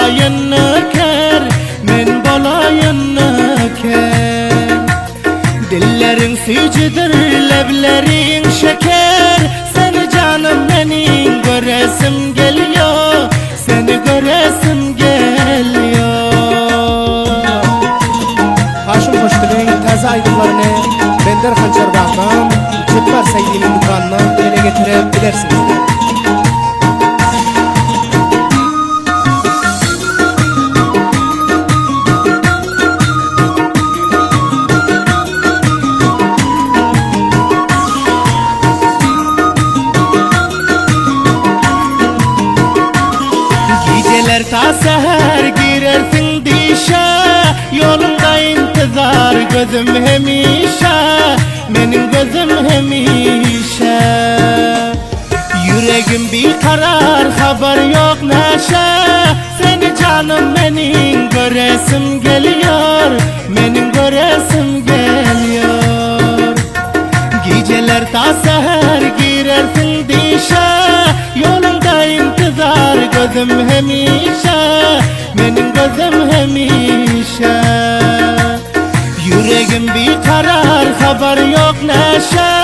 bolayın nöker, men bolayın nöker. Dillerin suycudur, leblerin şeker. Seni canım benim göresim geliyor, seni göresim geliyor. Haşim Hoşgül'ün taze aydınlarını Bender Hançerbağ'dan Cıtlar Seydi'nin dükkanına ele getirebilirsiniz. Geceler ta seher girersin dişe, yolunda intizar gözüm hemişe, benim gözüm hemişe. Yüreğim bir karar, haber yok neşe. Seni canım benim göresim geliyor, benim göresim geliyor. Geceler ta seher girersin dişe, yolunda intizar gözüm hemişe, benim gözüm hemişe. Yüreğim bir karar, haber yok neşe.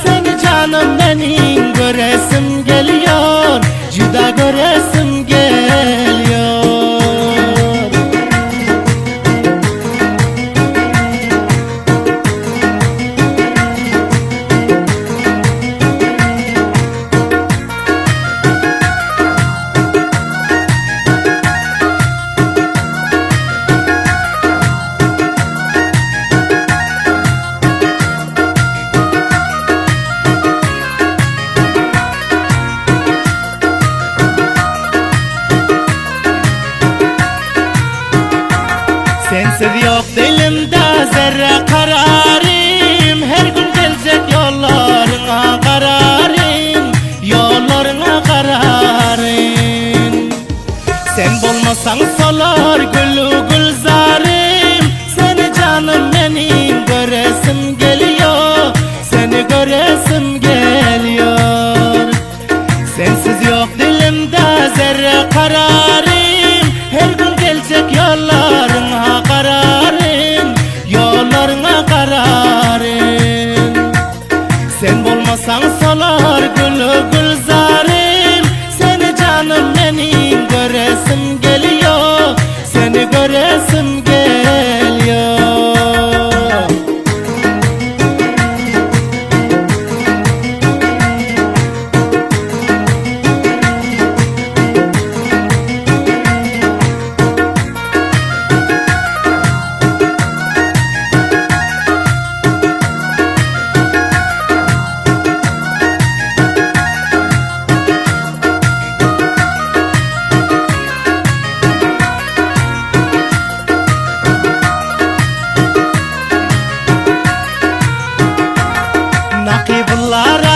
Seni canım benim göresim geliyor, cüda göresim geliyor. Sensiz yok dilimde zerre kararım. Her gün gelecek yollarına kararım, yollarına kararım. Sen bulmasan solar gülü gülzarım. Seni canım benim göresim geliyor, seni göresim geliyor. Sensiz yok dilimde zerre kararım. Her gün gelecek yollarına kararım, yollarına kararım. Sen bulmasan solar gülü gülzarım. Seni canım benim göresim geliyor, seni göresim geliyor. Nakibullah